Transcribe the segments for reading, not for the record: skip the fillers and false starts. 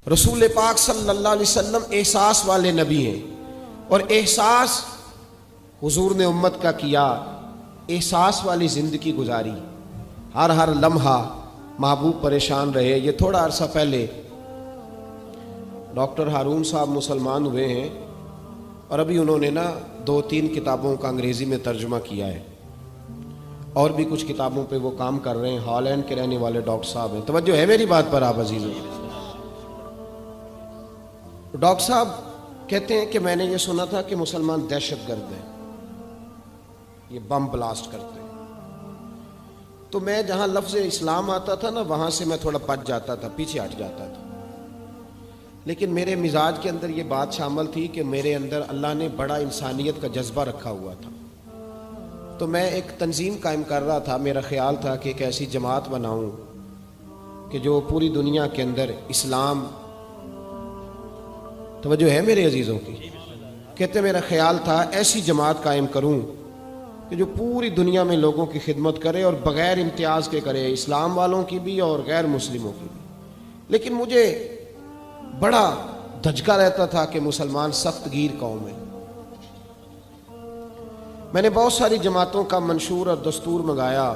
رسول پاک صلی اللہ علیہ وسلم احساس والے نبی ہیں، اور احساس حضور نے امت کا کیا، احساس والی زندگی گزاری، ہر لمحہ محبوب پریشان رہے۔ یہ تھوڑا عرصہ پہلے ڈاکٹر ہارون صاحب مسلمان ہوئے ہیں، اور ابھی انہوں نے 2-3 کتابوں کا انگریزی میں ترجمہ کیا ہے، اور بھی کچھ کتابوں پہ وہ کام کر رہے ہیں۔ ہالینڈ کے رہنے والے ڈاکٹر صاحب ہیں۔ توجہ ہے میری بات پر آپ عزیزوں؟ ڈاکٹر صاحب کہتے ہیں کہ میں نے یہ سنا تھا کہ مسلمان دہشت گرد ہیں، یہ بم بلاسٹ کرتے ہیں۔ تو میں جہاں لفظ اسلام آتا تھا وہاں سے میں تھوڑا بچ جاتا تھا، پیچھے ہٹ جاتا تھا، لیکن میرے مزاج کے اندر یہ بات شامل تھی کہ میرے اندر اللہ نے بڑا انسانیت کا جذبہ رکھا ہوا تھا۔ تو میں ایک تنظیم قائم کر رہا تھا، میرا خیال تھا کہ ایک ایسی جماعت بناؤں کہ جو پوری دنیا کے اندر اسلام، توجہ ہے میرے عزیزوں کی؟ کہتے میرا خیال تھا ایسی جماعت قائم کروں کہ جو پوری دنیا میں لوگوں کی خدمت کرے، اور بغیر امتیاز کے کرے، اسلام والوں کی بھی اور غیر مسلموں کی بھی۔ لیکن مجھے بڑا دھچکا رہتا تھا کہ مسلمان سخت گیر قوم ہے۔ میں نے بہت ساری جماعتوں کا منشور اور دستور منگایا،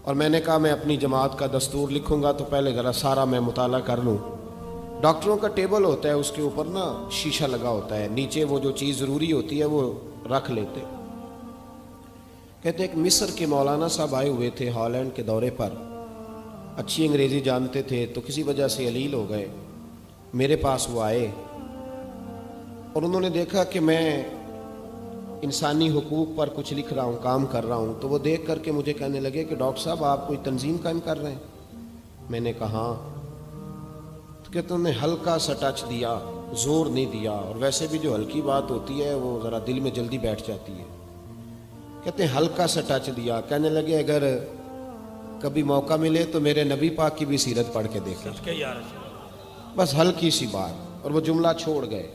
اور میں نے کہا میں اپنی جماعت کا دستور لکھوں گا تو پہلے ذرا سارا میں مطالعہ کر لوں۔ ڈاکٹروں کا ٹیبل ہوتا ہے، اس کے اوپر شیشہ لگا ہوتا ہے، نیچے وہ جو چیز ضروری ہوتی ہے وہ رکھ لیتے۔ کہتے ایک مصر کے مولانا صاحب آئے ہوئے تھے ہالینڈ کے دورے پر، اچھی انگریزی جانتے تھے، تو کسی وجہ سے علیل ہو گئے۔ میرے پاس وہ آئے، اور انہوں نے دیکھا کہ میں انسانی حقوق پر کچھ لکھ رہا ہوں، کام کر رہا ہوں، تو وہ دیکھ کر کے مجھے کہنے لگے کہ ڈاکٹر صاحب آپ کوئی تنظیم قائم کر رہے ہیں؟ میں نے کہا ہاں۔ تو کہتے انہوں نے ہلکا سا ٹچ دیا، زور نہیں دیا، اور ویسے بھی جو ہلکی بات ہوتی ہے وہ ذرا دل میں جلدی بیٹھ جاتی ہے۔ کہتے ہیں ہلکا سا ٹچ دیا، کہنے لگے اگر کبھی موقع ملے تو میرے نبی پاک کی بھی سیرت پڑھ کے دیکھیں، بس ہلکی سی بات، اور وہ جملہ چھوڑ گئے۔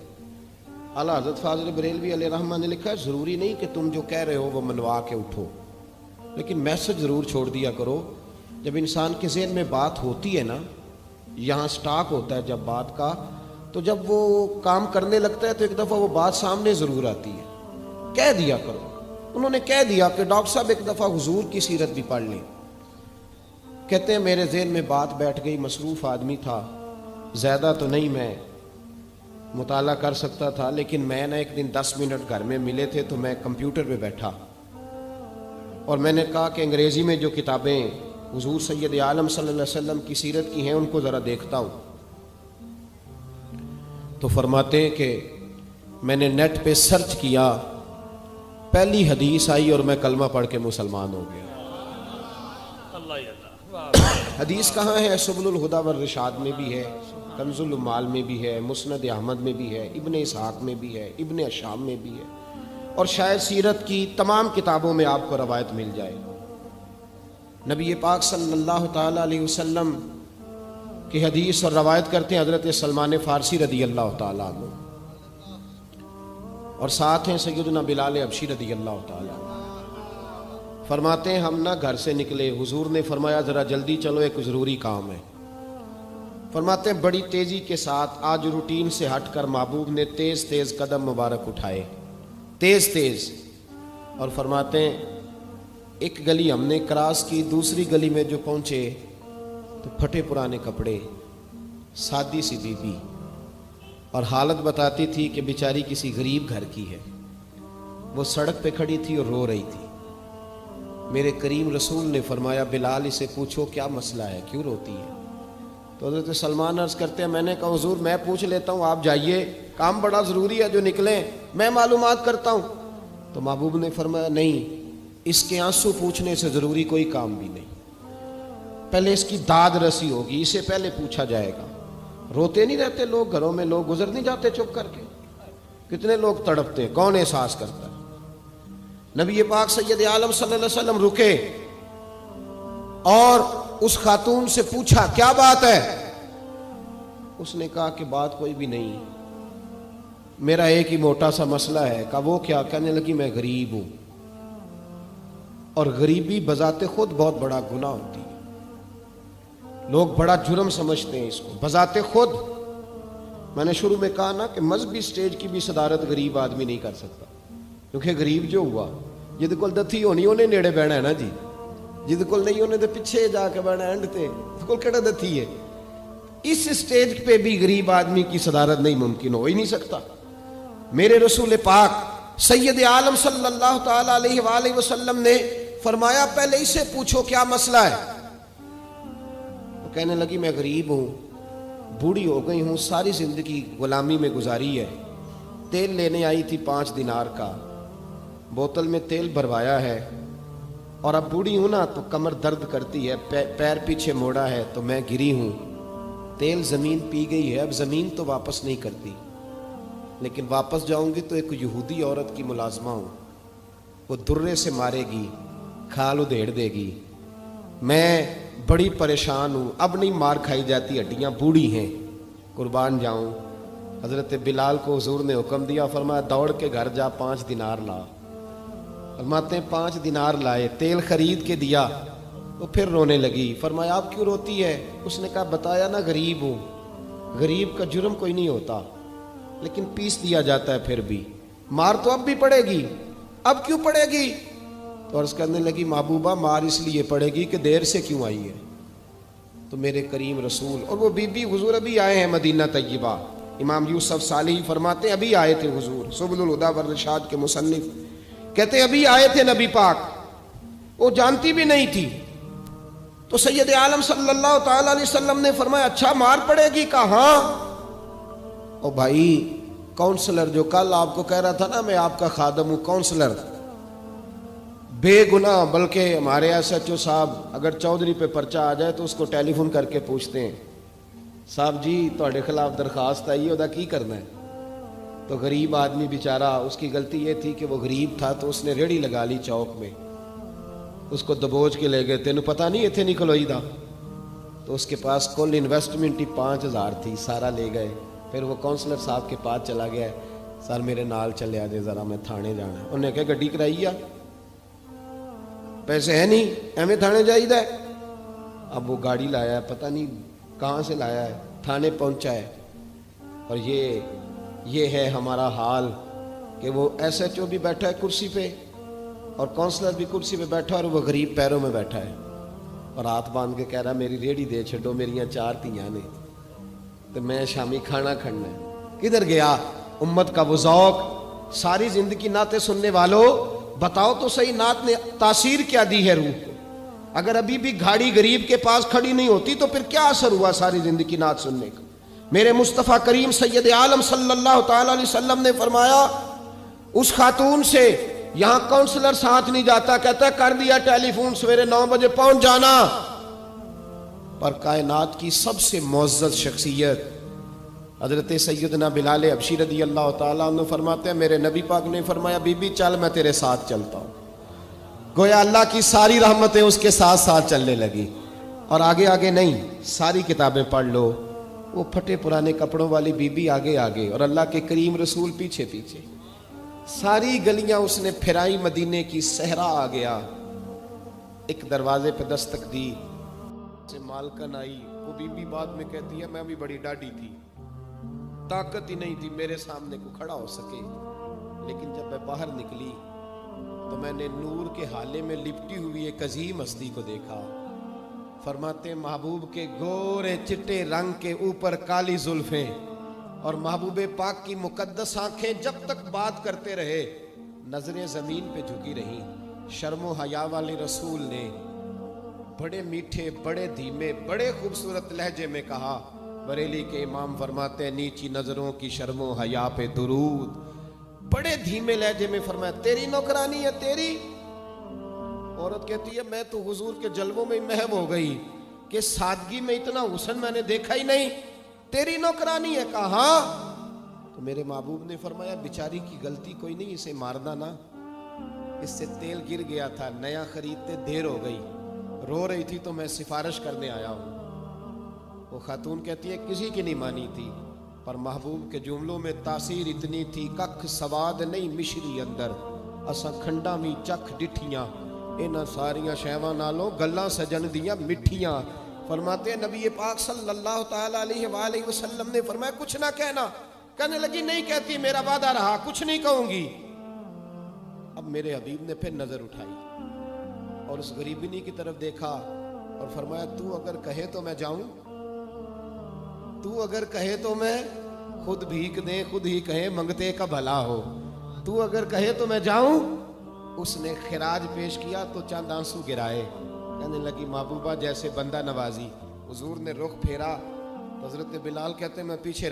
اعلیٰ حضرت فاضل بریلوی علیہ رحمہ نے لکھا ہے ضروری نہیں کہ تم جو کہہ رہے ہو وہ منوا کے اٹھو، لیکن میسج ضرور چھوڑ دیا کرو۔ جب انسان کے ذہن میں بات ہوتی ہے یہاں سٹاک ہوتا ہے جب بات کا، تو جب وہ کام کرنے لگتا ہے تو ایک دفعہ وہ بات سامنے ضرور آتی ہے، کہہ دیا کرو۔ انہوں نے کہہ دیا کہ ڈاکٹر صاحب ایک دفعہ حضور کی سیرت بھی پڑھ لیں۔ کہتے ہیں میرے ذہن میں بات بیٹھ گئی، مصروف آدمی تھا، زیادہ تو نہیں میں مطالعہ کر سکتا تھا، لیکن میں ایک دن 10 منٹ گھر میں ملے تھے تو میں کمپیوٹر پہ بیٹھا، اور میں نے کہا کہ انگریزی میں جو کتابیں حضور سید عالم صلی اللہ علیہ وسلم کی سیرت کی ہیں ان کو ذرا دیکھتا ہوں۔ تو فرماتے ہیں کہ میں نے نیٹ پہ سرچ کیا، پہلی حدیث آئی اور میں کلمہ پڑھ کے مسلمان ہو گیا۔ حدیث کہاں ہے؟ سبل الہدی والرشاد میں بھی ہے، کنز المال میں بھی ہے، مسند احمد میں بھی ہے، ابن اسحاق میں بھی ہے، ابن اشام میں بھی ہے، اور شاید سیرت کی تمام کتابوں میں آپ کو روایت مل جائے۔ نبی پاک صلی اللہ تعالی علیہ وسلم کی حدیث اور روایت کرتے ہیں حضرت سلمان فارسی رضی اللہ تعالیٰ عنہ، اور ساتھ ہیں سیدنا بلال حبشی رضی اللہ تعالیٰ عنہ۔ فرماتے ہیں ہم گھر سے نکلے، حضور نے فرمایا ذرا جلدی چلو ایک ضروری کام ہے۔ فرماتے ہیں بڑی تیزی کے ساتھ آج روٹین سے ہٹ کر محبوب نے تیز تیز قدم مبارک اٹھائے، تیز تیز، اور فرماتے ہیں ایک گلی ہم نے کراس کی، دوسری گلی میں جو پہنچے تو پھٹے پرانے کپڑے، سادی سی بی بی، اور حالت بتاتی تھی کہ بیچاری کسی غریب گھر کی ہے۔ وہ سڑک پہ کھڑی تھی اور رو رہی تھی۔ میرے کریم رسول نے فرمایا بلال اسے پوچھو کیا مسئلہ ہے، کیوں روتی ہے؟ تو حضرت سلمان عرض کرتے ہیں میں نے کہا حضور میں پوچھ لیتا ہوں، آپ جائیے، کام بڑا ضروری ہے جو نکلیں، میں معلومات کرتا ہوں۔ تو محبوب نے فرمایا نہیں، اس کے آنسو پوچھنے سے ضروری کوئی کام بھی نہیں، پہلے اس کی داد رسی ہوگی، اسے پہلے پوچھا جائے گا۔ روتے نہیں رہتے لوگ گھروں میں، لوگ گزر نہیں جاتے چپ کر کے؟ کتنے لوگ تڑپتے ہیں، کون احساس کرتا ہے؟ نبی پاک سید عالم صلی اللہ علیہ وسلم رکے اور اس خاتون سے پوچھا کیا بات ہے؟ اس نے کہا کہ بات کوئی بھی نہیں، میرا ایک ہی موٹا سا مسئلہ ہے۔ کہا وہ کیا؟ کہنے لگی میں غریب ہوں، اور غریبی بذات خود بہت بڑا گناہ ہوتی ہے، لوگ بڑا جرم سمجھتے ہیں اس کو، بذات خود میں نے شروع میں کہا نا کہ مذہبی سٹیج کی بھی صدارت غریب آدمی نہیں کر سکتا، کیونکہ غریب جو ہوا جہد کول دتھی ہونی انہیں نیڑے بہنا ہے نا جی، جہد کول نہیں انہیں تو پیچھے جا کے بہنا اینڈ تے کول کیڑا دتھی ہے۔ اس سٹیج پہ بھی غریب آدمی کی صدارت نہیں ممکن ہو ہی نہیں سکتا۔ میرے رسول پاک سید عالم صلی اللہ تعالی علیہ وآلہ وسلم نے فرمایا پہلے اسے پوچھو کیا مسئلہ ہے۔ وہ کہنے لگی میں غریب ہوں، بوڑھی ہو گئی ہوں، ساری زندگی غلامی میں گزاری ہے، تیل لینے آئی تھی 5 دینار کا، بوتل میں تیل بھروایا ہے، اور اب بوڑھی ہوں نا تو کمر درد کرتی ہے، پیر پیچھے موڑا ہے تو میں گری ہوں، تیل زمین پی گئی ہے، اب زمین تو واپس نہیں کرتی، لیکن واپس جاؤں گی تو ایک یہودی عورت کی ملازمہ ہوں، وہ درے سے مارے گی، کھال ادھیڑ دے گی، میں بڑی پریشان ہوں، اب نہیں مار کھائی جاتی، ہڈیاں بوڑھی ہیں، قربان جاؤں۔ حضرت بلال کو حضور نے حکم دیا، فرمایا دوڑ کے گھر جا 5 دینار لا۔ فرماتے ہیں 5 دینار لائے، تیل خرید کے دیا، وہ پھر رونے لگی۔ فرمایا آپ کیوں روتی ہے؟ اس نے کہا بتایا نا غریب ہوں، غریب کا جرم کوئی نہیں ہوتا، لیکن پیس دیا جاتا ہے، پھر بھی مار تو اب بھی پڑے گی، اب کیوں پڑے گی؟ تو عرض کرنے لگی محبوبہ مار اس لیے پڑے گی کہ دیر سے کیوں آئی ہے۔ تو میرے کریم رسول اور وہ بی بی حضور ابھی آئے ہیں مدینہ طیبہ، امام یوسف صالحی فرماتے ہیں ابھی آئے تھے حضور، سبل الہدی والرشاد کے مصنف کہتے ہیں ابھی آئے تھے نبی پاک، وہ جانتی بھی نہیں تھی۔ تو سید عالم صلی اللہ تعالی علیہ وسلم نے فرمایا اچھا مار پڑے گی؟ کہا ہاں۔ او بھائی کونسلر جو کل آپ کو کہہ رہا تھا نا میں آپ کا خادم ہوں، کونسلر بے گناہ، بلکہ ہمارے ایس ایچ او صاحب اگر چودھری پہ پرچہ آ جائے تو اس کو ٹیلی فون کر کے پوچھتے ہیں صاحب جی تہاڈے خلاف درخواست آئی ہے، ادا کی کرنا ہے؟ تو غریب آدمی بیچارہ، اس کی غلطی یہ تھی کہ وہ غریب تھا تو اس نے ریڑھی لگا لی چوک میں، اس کو دبوچ کے لے گئے، تینوں پتہ نہیں اتنے نہیں کھلوئی دا، تو اس کے پاس کل انویسٹمنٹ ہی 5000 تھی، سارا لے گئے۔ پھر وہ کونسلر صاحب کے پاس چلا گیا، سر میرے نال چلے آجے ذرا میں تھانے جانا ہے۔ انہوں نے کہا گڈی کرائی آ، پیسے ہے نہیں ایویں تھانے جائیدا ہے۔ اب وہ گاڑی لایا ہے، پتہ نہیں کہاں سے لایا ہے، تھانے پہنچا ہے، اور یہ ہے ہمارا حال کہ وہ ایس ایچ او بھی بیٹھا ہے کرسی پہ اور کونسلر بھی کرسی پہ بیٹھا اور وہ غریب پیروں میں بیٹھا ہے اور ہاتھ باندھ کے کہہ رہا میری ریڑھی دے چھڈو، میریاں 4 تیاں نے تو میں شامی کھانا کھڑنا ہے۔ کدھر گیا امت کا وہ ذوق؟ ساری زندگی نعتیں سننے والوں بتاؤ تو صحیح نعت نے تاثیر کیا دی ہے روح کو؟ اگر ابھی بھی گھاڑی غریب کے پاس کھڑی نہیں ہوتی تو پھر کیا اثر ہوا ساری زندگی نعت سننے کا؟ میرے مصطفیٰ کریم سید عالم صلی اللہ تعالی علیہ وسلم نے فرمایا اس خاتون سے یہاں کونسلر ساتھ نہیں جاتا، کہتا ہے کر دیا ٹیلی فون، سویرے 9 بجے پہنچ جانا۔ پر کائنات کی سب سے معزز شخصیت حضرت سیدنا بلال حبشی رضی اللہ تعالیٰ عنہ فرماتے ہیں میرے نبی پاک نے فرمایا بی بی چل میں تیرے ساتھ چلتا ہوں، گویا اللہ کی ساری رحمتیں اس کے ساتھ ساتھ چلنے لگی۔ اور آگے آگے نہیں، ساری کتابیں پڑھ لو، وہ پھٹے پرانے کپڑوں والی بی بی آگے آگے اور اللہ کے کریم رسول پیچھے پیچھے، ساری گلیاں اس نے پھرائی، مدینے کی صحرا آ گیا۔ ایک دروازے پہ دستک دی، سے مالکن آئی، وہ بی بی بعد میں کہتی ہے میں بھی بڑی ڈاڈی تھی، طاقت ہی نہیں تھی میرے سامنے کو کھڑا ہو سکے، لیکن جب میں باہر نکلی تو میں نے نور کے حالے میں لپٹی ہوئی ایک عظیم ہستی کو دیکھا۔ فرماتے محبوب کے گورے چٹے رنگ کے اوپر کالی زلفیں اور محبوب پاک کی مقدس آنکھیں جب تک بات کرتے رہے نظریں زمین پہ جھکی رہیں۔ شرم و حیا والے رسول نے بڑے میٹھے، بڑے دھیمے، بڑے خوبصورت لہجے میں کہا، بریلی کے امام فرماتے ہیں نیچی نظروں کی شرم و حیا پہ درود، بڑے دھیمے لہجے میں فرمایا تیری نوکرانی ہے تیری؟ عورت کہتی ہے میں تو حضور کے جلووں میں محو ہو گئی کہ سادگی میں اتنا حسن میں نے دیکھا ہی نہیں، تیری نوکرانی ہے؟ کہا ہاں۔ تو میرے محبوب نے فرمایا بیچاری کی غلطی کوئی نہیں، اسے مارنا نا، اس سے تیل گر گیا تھا، نیا خریدتے دیر ہو گئی، رو رہی تھی تو میں سفارش کرنے آیا ہوں۔ وہ خاتون کہتی ہے کسی کی نہیں مانی تھی، پر محبوب کے جملوں میں تاثیر اتنی تھی، ککھ سواد نہیں مشری اندر، اساں کھنڈا میں چکھ ڈٹھیاں، انہاں ساریاں شیواں نالوں گلاں سجن دیاں مٹھیاں۔ فرماتے ہیں نبی پاک صلی اللہ تعالی علیہ وآلہ وسلم نے فرمایا کچھ نہ کہنا. کہنے لگی نہیں کہتی, میرا وعدہ رہا, کچھ نہیں کہوں گی. اب میرے حبیب نے پھر نظر اٹھائی اور اس غریبنی کی طرف دیکھا اور فرمایا تو اگر کہے تو میں جاؤں, تو اگر کہے تو میں خود بھیک دیں, خود ہی کہیں منگتے کا بھلا ہو, تو اگر کہے تو میں جاؤں. اس نے خراج پیش کیا تو چند آنسو گرائے. کہنے لگی محبوبہ جیسے بندہ نوازی. حضور نے رخ پھیرا تو حضرت بلال کہتے میں پیچھے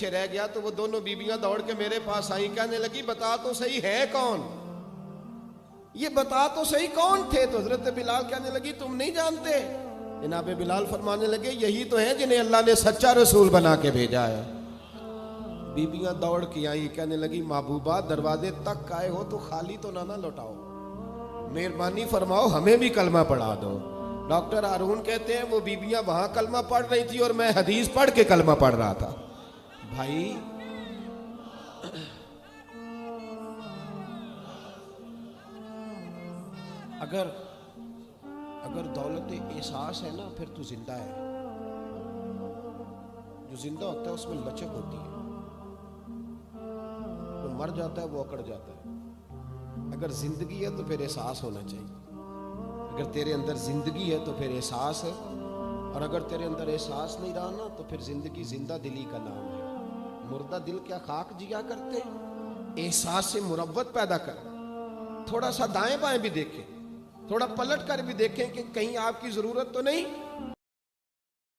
رہ گیا تو وہ دونوں بیبیاں دوڑ کے میرے پاس آئیں. کہنے لگی بتا تو صحیح ہے کون, یہ بتا تو صحیح کون تھے. تو حضرت بلال کہنے لگی تم نہیں جانتے. جناب بلال فرمانے لگے یہی تو ہیں جنہیں اللہ نے سچا رسول بنا کے بھیجا ہے. بیبیاں دوڑ کے آئیں. کہنے لگی محبوبہ دروازے تک آئے ہو تو خالی تو نہ لوٹاؤ, مہربانی فرماؤ ہمیں بھی کلمہ پڑھا دو. ڈاکٹر ہارون کہتے ہیں وہ بیبیاں وہاں کلمہ پڑھ رہی تھی اور میں حدیث پڑھ کے کلمہ پڑھ رہا تھا. بھائی اگر دولت احساس ہے نا پھر تو زندہ ہے. جو زندہ ہوتا ہے اس میں لچک ہوتی ہے, جو مر جاتا ہے وہ اکڑ جاتا ہے. اگر زندگی ہے تو پھر احساس ہونا چاہیے. اگر تیرے اندر زندگی ہے تو پھر احساس ہے, اور اگر تیرے اندر احساس نہیں رہا نا تو پھر زندگی زندہ دلی کا نام ہے. مردہ دل کیا خاک جیا کرتے, احساس سے مروت پیدا کر. تھوڑا سا دائیں بائیں بھی دیکھیں, تھوڑا پلٹ کر بھی دیکھیں کہ کہیں آپ کی ضرورت تو نہیں.